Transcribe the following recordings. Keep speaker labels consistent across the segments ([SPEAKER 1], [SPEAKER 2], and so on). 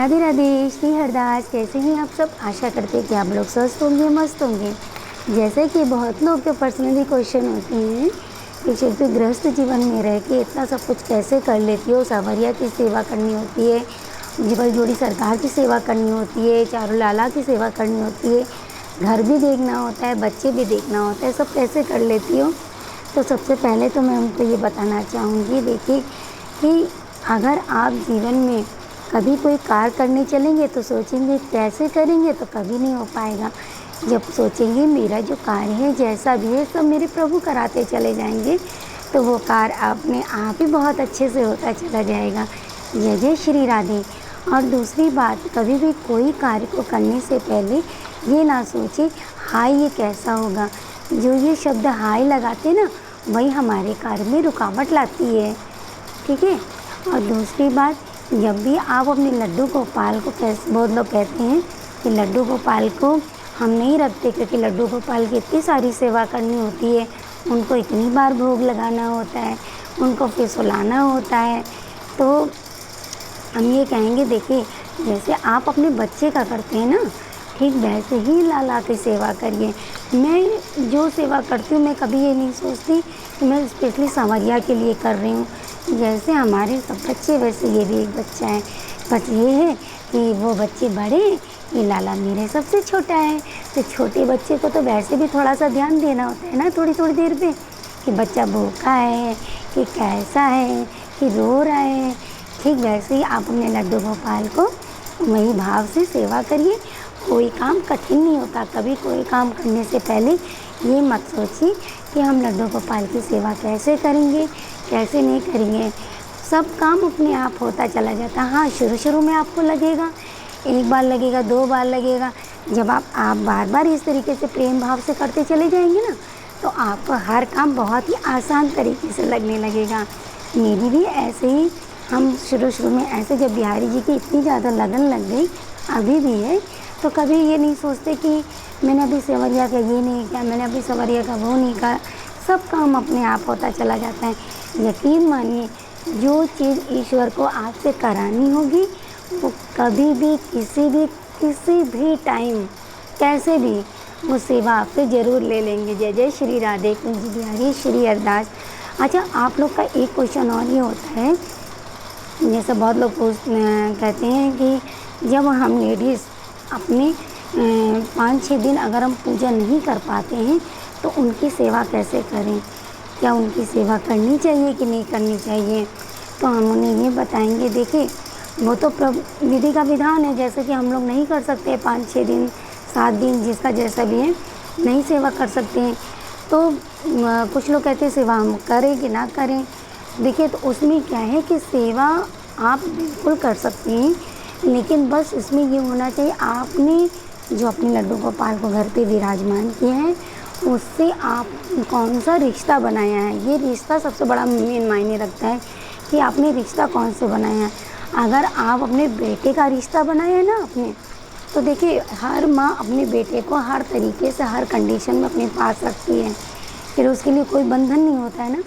[SPEAKER 1] राधे राधे, श्री हरदास। कैसे हैं आप सब? आशा करते हैं कि आप लोग स्वस्थ होंगे, मस्त होंगे। जैसे कि बहुत लोग के पर्सनली क्वेश्चन होते हैं कि शिल्पी गृहस्थ जीवन में रह के इतना सब कुछ कैसे कर लेती हो, सांवरिया की सेवा करनी होती है, जीवन जोड़ी सरकार की सेवा करनी होती है, चारों लाला की सेवा करनी होती है, घर भी देखना होता है, बच्चे भी देखना होता है, सब कैसे कर लेती हो? तो सबसे पहले तो मैं उनको ये बताना चाहूँगी, देखिए कि अगर आप जीवन में कभी कोई कार्य करने चलेंगे तो सोचेंगे कैसे करेंगे, तो कभी नहीं हो पाएगा। जब सोचेंगे मेरा जो कार्य है जैसा भी है सब मेरे प्रभु कराते चले जाएंगे, तो वो कार्य अपने आप ही बहुत अच्छे से होता चला जाएगा। जय जय श्री राधे। और दूसरी बात, कभी भी कोई कार्य को करने से पहले ये ना सोचे हाय ये कैसा होगा। जो ये शब्द हाय लगाते ना, वही हमारे कार्य में रुकावट लाती है, ठीक है। और दूसरी बात, जब भी आप अपने लड्डू गोपाल को, कैसे बहुत लोग कहते हैं कि लड्डू गोपाल को हम नहीं रखते क्योंकि लड्डू गोपाल की इतनी सारी सेवा करनी होती है, उनको इतनी बार भोग लगाना होता है, उनको फिर सुलाना होता है। तो हम ये कहेंगे, देखिए जैसे आप अपने बच्चे का करते हैं ना, ठीक वैसे ही लाला की सेवा करिए। मैं जो सेवा करती हूँ, मैं कभी ये नहीं सोचती कि मैं स्पेशली सांवरिया के लिए कर रही हूँ। जैसे हमारे सब बच्चे वैसे ये भी एक बच्चा है, बस ये है कि वो बच्चे बड़े, ये लाला मेरे सबसे छोटा है। तो छोटे बच्चे को तो वैसे भी थोड़ा सा ध्यान देना होता है ना, थोड़ी थोड़ी देर पे, कि बच्चा भूखा है कि कैसा है कि रो रहा है। ठीक वैसे ही आप अपने लड्डू गोपाल को वही भाव से सेवा करिए। कोई काम कठिन नहीं होता। कभी कोई काम करने से पहले ये मत सोचिए कि हम लड्डू गोपाल की सेवा कैसे करेंगे, कैसे नहीं करेंगे। सब काम अपने आप होता चला जाता है। हाँ, शुरू शुरू में आपको लगेगा, एक बार लगेगा, 2 बार लगेगा। जब आप बार बार इस तरीके से प्रेम भाव से करते चले जाएंगे ना, तो आपको हर काम बहुत ही आसान तरीके से लगने लगेगा। मेरी भी ऐसे ही, हम शुरू में ऐसे, जब बिहारी जी की इतनी ज़्यादा लगन लग गई, अभी भी है, तो कभी ये नहीं सोचते कि मैंने अभी सांवरिया का ये नहीं किया, मैंने अभी सांवरिया का वो नहीं करा। सब काम अपने आप होता चला जाता है। यकीन मानिए, जो चीज़ ईश्वर को आपसे करानी होगी, वो कभी भी किसी भी टाइम कैसे भी वो सेवा आपसे ज़रूर ले लेंगे। जय जय श्री राधे कुंज बिहारी श्री हरदास। अच्छा, आप लोग का एक क्वेश्चन और ये होता है, जैसे बहुत लोग कहते हैं कि जब हम लेडीज़ अपने 5-6 दिन अगर हम पूजा नहीं कर पाते हैं तो उनकी सेवा कैसे करें, क्या उनकी सेवा करनी चाहिए कि नहीं करनी चाहिए? तो हम उन्हें ये बताएंगे, देखिए वो तो विधि का विधान है। जैसे कि हम लोग नहीं कर सकते 5-6 दिन, 7 दिन, जिसका जैसा भी है, नहीं सेवा कर सकते हैं। तो कुछ लोग कहते हैं सेवा हम करें कि ना करें। देखिए, तो उसमें क्या है कि सेवा आप बिल्कुल कर सकते हैं, लेकिन बस इसमें ये होना चाहिए, आपने जो अपने लड्डू गोपाल को घर पे विराजमान किया है, उससे आप कौन सा रिश्ता बनाया है। ये रिश्ता सबसे बड़ा मेन मायने रखता है कि आपने रिश्ता कौन से बनाया है। अगर आप अपने बेटे का रिश्ता बनाए हैं ना अपने, तो देखिए हर माँ अपने बेटे को हर तरीके से, हर कंडीशन में अपने पास रखती है, फिर उसके लिए कोई बंधन नहीं होता है ना।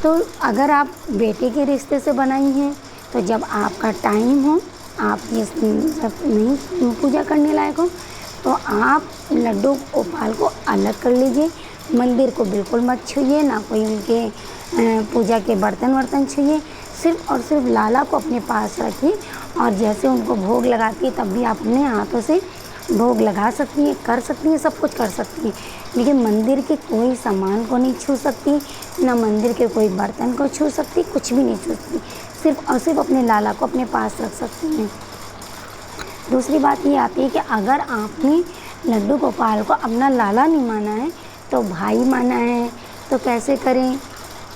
[SPEAKER 1] तो अगर आप बेटे के रिश्ते से बनाई हैं, तो जब आपका टाइम हो, आप ये जब नहीं पूजा करने लायक हो, तो आप लड्डू गोपाल को अलग कर लीजिए। मंदिर को बिल्कुल मत छूइए, ना कोई उनके पूजा के बर्तन वर्तन छूइए। सिर्फ और सिर्फ लाला को अपने पास रखिए, और जैसे उनको भोग लगाती है तब भी आप अपने हाथों से भोग लगा सकती हैं, कर सकती हैं, सब कुछ कर सकती हैं। लेकिन मंदिर के कोई सामान को नहीं छू सकती, ना मंदिर के कोई बर्तन को छू सकती, कुछ भी नहीं छू सकती। सिर्फ और सिर्फ अपने लाला को अपने पास रख सकती हैं। दूसरी बात ये आती है कि अगर आपने लड्डू गोपाल को अपना लाला नहीं माना है, तो भाई माना है, तो कैसे करें?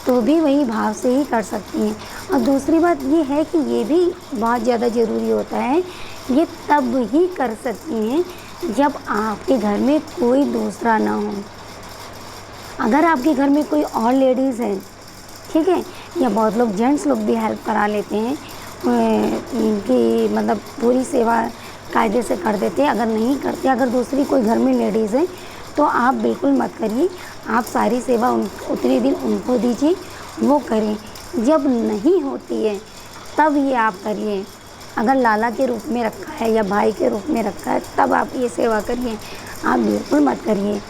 [SPEAKER 1] तो भी वही भाव से ही कर सकती हैं। और दूसरी बात ये है कि ये भी बहुत ज़्यादा ज़रूरी होता है, ये तब ही कर सकती हैं जब आपके घर में कोई दूसरा ना हो। अगर आपके घर में कोई और लेडीज़ है, ठीक है, या बहुत लोग जेंट्स लोग भी हेल्प करा लेते हैं कि मतलब पूरी सेवा कायदे से कर देते हैं। अगर नहीं करते, अगर दूसरी कोई घर में लेडीज़ है, तो आप बिल्कुल मत करिए। आप सारी सेवा उतने दिन उनको दीजिए, वो करें। जब नहीं होती है तब ये आप करिए। अगर लाला के रूप में रखा है या भाई के रूप में रखा है तब आप ये सेवा करिए, आप बिल्कुल मत करिए,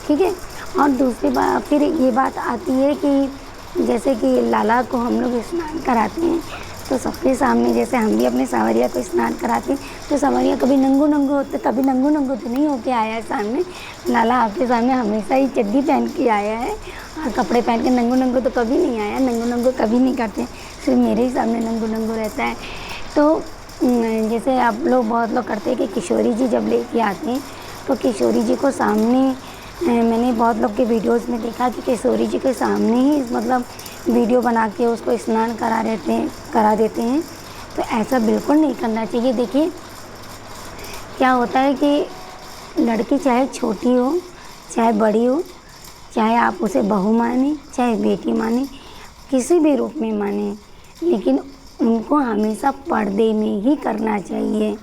[SPEAKER 1] ठीक है। और दूसरी बात फिर ये बात आती है कि जैसे कि लाला को हम लोग स्नान कराते हैं तो सबके सामने, जैसे हम भी अपने सांवरिया को स्नान कराते हैं तो सांवरिया कभी नंगू नंगू होते, कभी नंगू नंगू तो नहीं होके आया है सामने। लाला आपके सामने हमेशा ही चड्डी पहन के आया है और कपड़े पहन के नंगू नंगू तो कभी नहीं आया, नंगू नंगू कभी नहीं करते, सिर्फ मेरे ही सामने नंगू नंगू रहता है। तो जैसे आप लोग बहुत लोग करते हैं कि किशोरी जी जब लेके आते हैं तो किशोरी जी को सामने, मैंने बहुत लोग के वीडियोस में देखा कि किशोरी जी के सामने ही मतलब वीडियो बना के उसको स्नान करा देते हैं। तो ऐसा बिल्कुल नहीं करना चाहिए। देखिए क्या होता है कि लड़की चाहे छोटी हो चाहे बड़ी हो, चाहे आप उसे बहू माने चाहे बेटी माने, किसी भी रूप में माने, लेकिन उनको हमेशा पर्दे में ही करना चाहिए,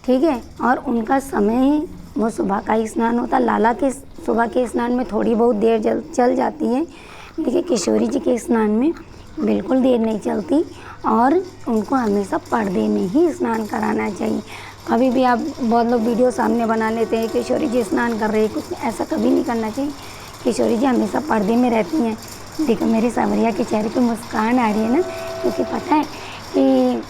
[SPEAKER 1] ठीक है। और उनका समय वो सुबह का ही स्नान होता है। लाला के सुबह के स्नान में थोड़ी बहुत देर चल जाती है, लेकिन किशोरी जी के स्नान में बिल्कुल देर नहीं चलती और उनको हमेशा पर्दे में ही स्नान कराना चाहिए। कभी भी आप बहुत लोग वीडियो सामने बना लेते हैं किशोरी जी स्नान कर रही है, कुछ ऐसा कभी नहीं करना चाहिए। किशोरी जी हमेशा पर्दे में रहती हैं। देखो मेरे सांवरिया के चेहरे पे मुस्कान आ रही है ना, क्योंकि पता है कि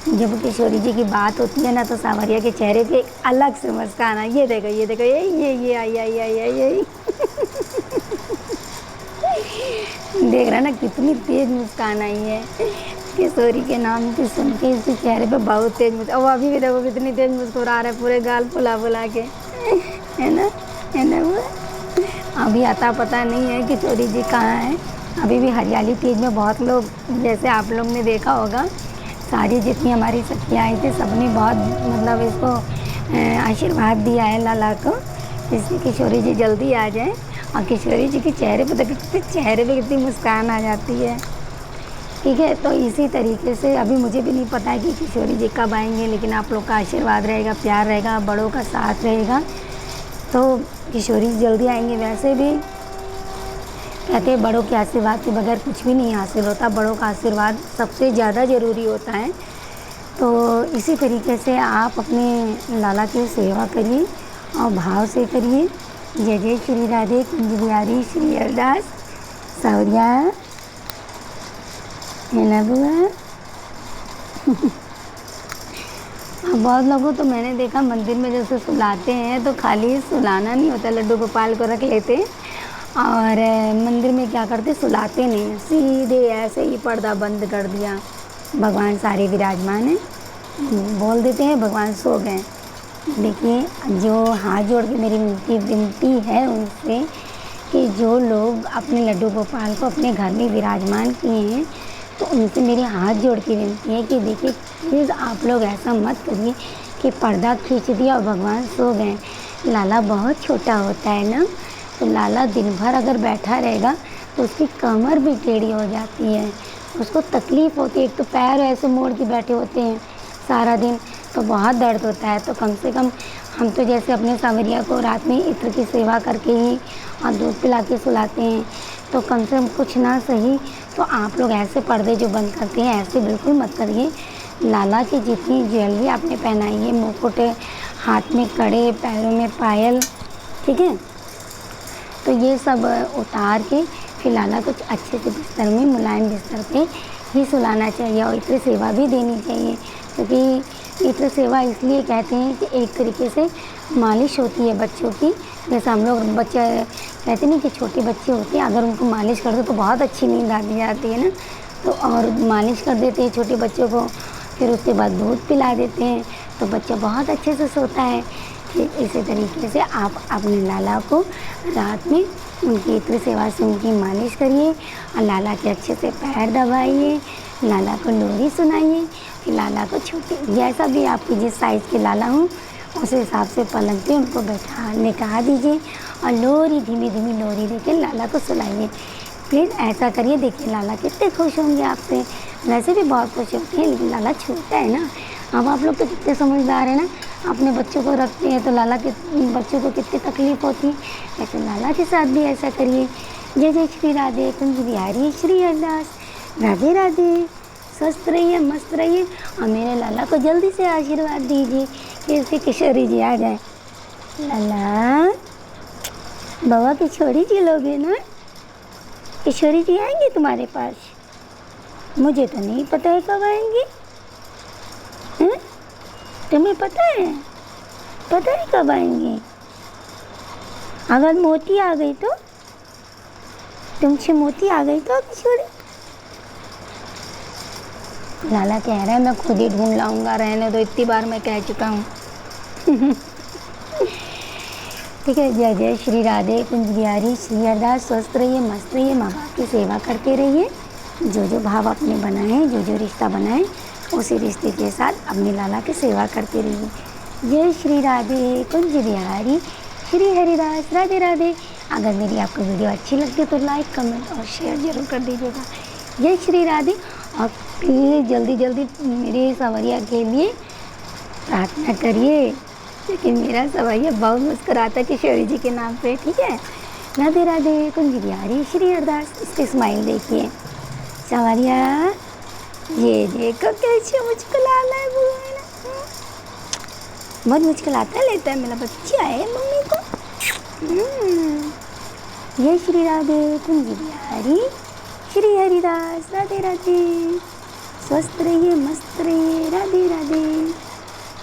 [SPEAKER 1] जब किशोरी जी की बात होती है ना तो सांवरिया के चेहरे पे एक अलग से मुस्कान आ, ये देखो ये देखो ये आई देख रहा ना कितनी तेज मुस्कान आई है किशोरी के नाम की सुन के। इसके चेहरे पे बहुत तेज मुस्कान, वो अभी भी देखो कितनी तेज मुस्कुरा रहा है, पूरे गाल फुला फुला के, है ना वो। अभी आता पता नहीं है किशोरी जी कहाँ है। अभी भी हरियाली तीज में बहुत लोग, जैसे आप लोग ने देखा होगा, सारी जितनी हमारी सखियाँ आई थी सबने बहुत मतलब इसको आशीर्वाद दिया है लाला को, इसलिए किशोरी जी जल्दी आ जाए। और किशोरी जी के चेहरे पे देखो, चेहरे पे कितनी मुस्कान आ जाती है, ठीक है। तो इसी तरीके से अभी मुझे भी नहीं पता है कि किशोरी जी कब आएंगे, लेकिन आप लोग का आशीर्वाद रहेगा, प्यार रहेगा, बड़ों का साथ रहेगा तो किशोरी जी जल्दी आएंगे। वैसे भी कहते हैं बड़ों के आशीर्वाद के बगैर कुछ भी नहीं हासिल होता, बड़ों का आशीर्वाद सबसे ज़्यादा ज़रूरी होता है। तो इसी तरीके से आप अपने लाला की सेवा करिए और भाव से करिए। जय जय श्री राधे कुंज बिहारी श्री अरदास सांवरिया है ना बुआ। बहुत लोगों तो मैंने देखा मंदिर में जैसे सुलाते हैं तो खाली सुलाना नहीं होता, लड्डू गोपाल को रख लेते हैं और मंदिर में क्या करते, सुलाते नहीं, सीधे ऐसे ही पर्दा बंद कर दिया, भगवान सारे विराजमान हैं, बोल देते हैं भगवान सो गए। देखिए जो हाथ जोड़ के मेरी विनती है उनसे कि जो लोग अपने लड्डू गोपाल को अपने घर में विराजमान किए हैं तो उनसे मेरी हाथ जोड़ के विनती है कि देखिए प्लीज़ आप लोग ऐसा मत करिए कि पर्दा खींच दिया और भगवान सो गए। लाला बहुत छोटा होता है ना, तो लाला दिन भर अगर बैठा रहेगा तो उसकी कमर भी टेढ़ी हो जाती है, उसको तकलीफ़ होती है। एक तो पैर ऐसे मोड़ के बैठे होते हैं सारा दिन, तो बहुत दर्द होता है। तो कम से कम हम तो जैसे अपने सांवरिया को रात में इत्र की सेवा करके ही और दूध पिला के सुलाते हैं, तो कम से कम कुछ ना सही तो आप लोग ऐसे पर्दे जो बंद करते हैं ऐसे बिल्कुल मत करिए। लाला की जितनी ज्वेलरी आपने पहनाई है, मुकुट, हाथ में कड़े, पैरों में पायल, ठीक है, तो ये सब उतार के फिर लाला कुछ अच्छे से बिस्तर में, मुलायम बिस्तर पे ही सुलाना चाहिए और इत्र सेवा भी देनी चाहिए। क्योंकि इत्र सेवा इसलिए कहते हैं कि एक तरीके से मालिश होती है बच्चों की। जैसे हम लोग बच्चे कहते नहीं कि छोटे बच्चे होते हैं, अगर उनको मालिश कर दो तो बहुत अच्छी नींद आ जाती है ना, तो और मालिश कर देते हैं छोटे बच्चों को, फिर उसके बाद दूध पिला देते हैं तो बच्चा बहुत अच्छे से सोता है। ठीक इसी तरीके से आप अपने लाला को रात में उनकी इत्र सेवा से उनकी मालिश करिए और लाला के अच्छे से पैर दबाइए, लाला को लोरी सुनाइए, फिर लाला को छोटे जैसा भी आपकी जिस साइज़ के लाला हों उस हिसाब से पलंग पे उनको लेटा दीजिए और लोरी धीमी धीमी लोरी देके लाला को सुलाइए। प्लीज़ ऐसा करिए, देखिए लाला कितने खुश होंगे आपसे। वैसे भी बहुत खुश होते हैं, लेकिन लाला छोटा है ना। अब आप लोग तो कितने समझदार हैं ना, अपने बच्चों को रखते हैं तो लाला के बच्चों को कितनी तकलीफ़ होती है, ऐसे लाला के साथ भी ऐसा करिए। जय जय श्री राधे कुंज बिहारी श्री अरदास, राधे राधे स्वस्थ रहिए, मस्त रहिए और मेरे लाला को जल्दी से आशीर्वाद दीजिए कि इसके किशोरी जी आ जाए। लाला, बाबा किशोरी जी लोगे ना? किशोरी जी आएंगे तुम्हारे पास? मुझे तो नहीं पता है कब आएंगे। हैं? तुम्हें पता है? पता है कब आएंगे? अगर मोती आ गई तो? तुमसे मोती आ गई तो किशोरी? लाला कह रहा है मैं खुद ही ढूंढ लाऊंगा, रहने दो, इतनी बार मैं कह चुका हूँ। ठीक है। जय जय श्री राधे कुंज बिहारी श्री हरदास। स्वस्थ रहिए, मस्त रहिए, माँ बाप की सेवा करते रहिए। जो जो भाव अपने बनाए, जो जो रिश्ता बनाए, उसी रिश्ते के साथ अपने लाला की सेवा करते रहिए। जय श्री राधे कुंज बिहारी श्री हरिदास। राधे राधे। अगर मेरी आपको वीडियो अच्छी लगती है तो लाइक, कमेंट और शेयर जरूर कर दीजिएगा। जय श्री राधे। और प्लीज़ जल्दी जल्दी मेरे सवरिया के लिए प्रार्थना करिए, क्योंकि मेरा सवैया बहुत मुस्कुराता है किशोरी जी के नाम पे। ठीक है। राधे राधे कुंज बिहारी श्री हरदास। इसके स्माइल देखिए सवरिया, ये देखो कैसे मुस्कुराना है भगवान। बहुत मुस्कुराता लेता है मेरा बच्चा है मम्मी को। जय श्री राधे कुंज बिहारी श्री हरिदास। राधे राधे। स्वस्थ रहिए, मस्त रहिए। राधे राधे।